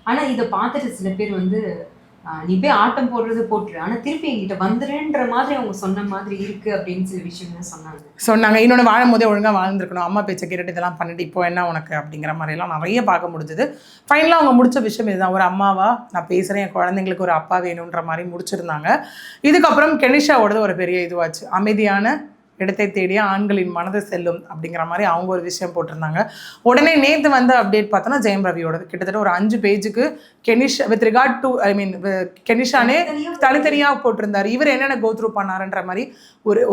ஆனா இத பார்த்துட்டு சில பேர் வந்து நீ போய் ஆட்டம் போடுறது போட்டுரு. ஆனா திருப்பி என்கிட்ட வந்துருன்ற மாதிரி அவங்க சொன்ன மாதிரி இருக்கு அப்படின்னு சில விஷயங்கள் சொன்னாங்க. இன்னொன்னு வாழும்போதே ஒழுங்கா வாழ்ந்துருக்கணும். அம்மா பேச்ச கேட்டுட்டு இதெல்லாம் பண்ணிட்டு இப்போ என்ன உனக்கு அப்படிங்கிற மாதிரிலாம் நிறைய பார்க்க முடிஞ்சது. ஃபைனலா அவங்க முடிச்ச விஷயம் இதுதான். ஒரு அம்மாவா நான் பேசுறேன், என் குழந்தைங்களுக்கு ஒரு அப்பா வேணுன்ற மாதிரி முடிச்சிருந்தாங்க. இதுக்கப்புறம் கெனிஷாவோடது ஒரு பெரிய இதுவாச்சு. அமைதியான இடத்தை தேடிய ஆண்களின் மனது செல்லும் அப்படிங்கிற மாதிரி அவங்க ஒரு விஷயம் போட்டிருந்தாங்க. உடனே நேற்று வந்து அப்டேட் பார்த்தோன்னா ஜெயம் ரவியோடது கிட்டத்தட்ட ஒரு 5 பேஜுக்கு கெனிஷா வித் ரிகார்ட் டு கெனிஷானே தனித்தனியாக போட்டிருந்தார். இவர் என்னென்ன கோத்ரூ பண்ணாருன்ற மாதிரி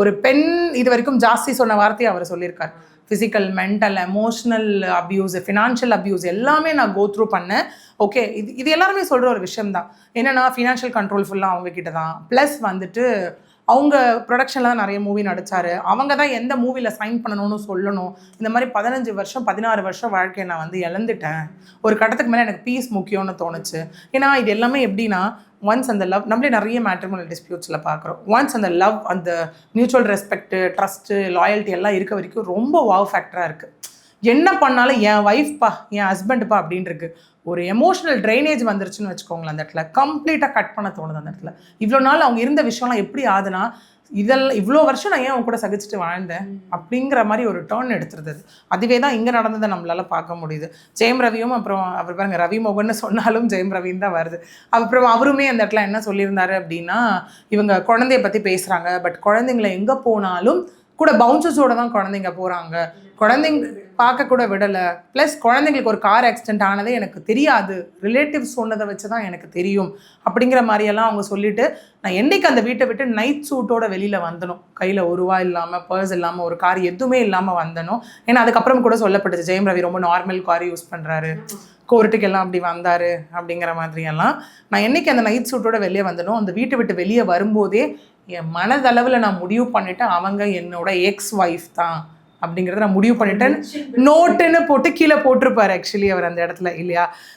ஒரு பெண் இது வரைக்கும் ஜாஸ்தி சொன்ன வார்த்தையை அவர் சொல்லியிருக்கார். Physical, mental, emotional abuse, financial abuse எல்லாமே நான் கோத்ரூ பண்ணேன். ஓகே, இது எல்லாருமே சொல்கிற ஒரு விஷயம் தான். என்னென்னா ஃபினான்ஷியல் கண்ட்ரோல் ஃபுல்லாக அவங்கக்கிட்ட தான். ப்ளஸ் வந்துட்டு அவங்க ப்ரொடக்ஷனில் தான் நிறைய மூவி நடித்தார். அவங்க தான் எந்த மூவியில் சைன் பண்ணணும்னு சொல்லணும். இந்த மாதிரி 15 வருஷம் 16 வருஷம் வாழ்க்கையை நான் வந்து இழந்துட்டேன். ஒரு கட்டத்துக்கு மேலே எனக்கு பீஸ் முக்கியம்னு தோணுச்சு. ஏன்னா இது எல்லாமே எப்படின்னா ஒன்ஸ் அந்த லவ் நம்மளே நிறைய மேட்ரிமோனல் டிஸ்பியூட்ஸில் பார்க்குறோம். ஒன்ஸ் அந்த லவ், அந்த மியூச்சுவல் ரெஸ்பெக்ட்டு, ட்ரஸ்ட்டு, லாயல்ட்டி எல்லாம் இருக்க வரைக்கும் ரொம்ப வாவ் ஃபேக்டராக இருக்குது. என்ன பண்ணாலும் என் ஒய்ஃப்பா, என் ஹஸ்பண்டுப்பா அப்படின்னு இருக்கு. ஒரு எமோஷனல் ட்ரைனேஜ் வந்துருச்சுன்னு வச்சுக்கோங்களேன், அந்த இடத்துல கம்ப்ளீட்டாக கட் பண்ண தோணுது. அந்த இடத்துல இவ்வளோ நாள் அவங்க இருந்த விஷயம்லாம் எப்படி ஆகுதுன்னா, இதெல்லாம் இவ்வளோ வருஷம் நான் ஏன் அவங்க கூட சகிச்சுட்டு வாழ்ந்தேன் அப்படிங்கிற மாதிரி ஒரு டேர்ன் எடுத்துருது. அதுவே தான் இங்கே நடந்ததை நம்மளால பார்க்க முடியுது. ஜெயம் ரவியும் அப்புறம் அவர் பாருங்க ரவி மோகன்னு சொன்னாலும் ஜெயம் ரவின்னு தான் வருது. அப்புறம் அவருமே அந்த இடத்துல என்ன சொல்லியிருந்தாரு அப்படின்னா, இவங்க குழந்தைய பற்றி பேசுகிறாங்க, பட் குழந்தைங்களை எங்கே போனாலும் கூட பவுன்சஸோட தான் குழந்தைங்க போகிறாங்க, குழந்தைங்க பார்க்க கூட விடலை. ப்ளஸ் குழந்தைங்களுக்கு ஒரு கார் ஆக்சிடென்ட் ஆனதே எனக்கு தெரியாது, ரிலேட்டிவ்ஸ் சொன்னதை வச்சு தான் எனக்கு தெரியும் அப்படிங்கிற மாதிரியெல்லாம் அவங்க சொல்லிவிட்டு, நான் என்றைக்கு அந்த வீட்டை விட்டு நைட் சூட்டோட வெளியில் வந்தனும், கையில் ஒரு ரூபா இல்லாமல், பர்ஸ் இல்லாமல், ஒரு கார் எதுவுமே இல்லாமல் வந்தனும். ஏன்னா அதுக்கப்புறம் கூட சொல்லப்பட்டுச்சு ஜெயம் ரவி ரொம்ப நார்மல் கார் யூஸ் பண்ணுறாரு, கோர்ட்டுக்கெல்லாம் அப்படி வந்தார் அப்படிங்கிற மாதிரியெல்லாம். நான் என்றைக்கு அந்த நைட் சூட்டோட வெளியே வந்தனோ, அந்த வீட்டை விட்டு வெளியே வரும்போதே என் மனதளவில் நான் முடிவு பண்ணிவிட்டேன், அவங்க என்னோட எக்ஸ் ஒய்ஃப் தான் அப்படிங்கிறத நான் முடிவு பண்ணிட்டேன். நோட்டுன்னு போட்டு கீழே போட்டிருப்பாரு ஆக்சுவலி அவர் அந்த இடத்துல, இல்லையா?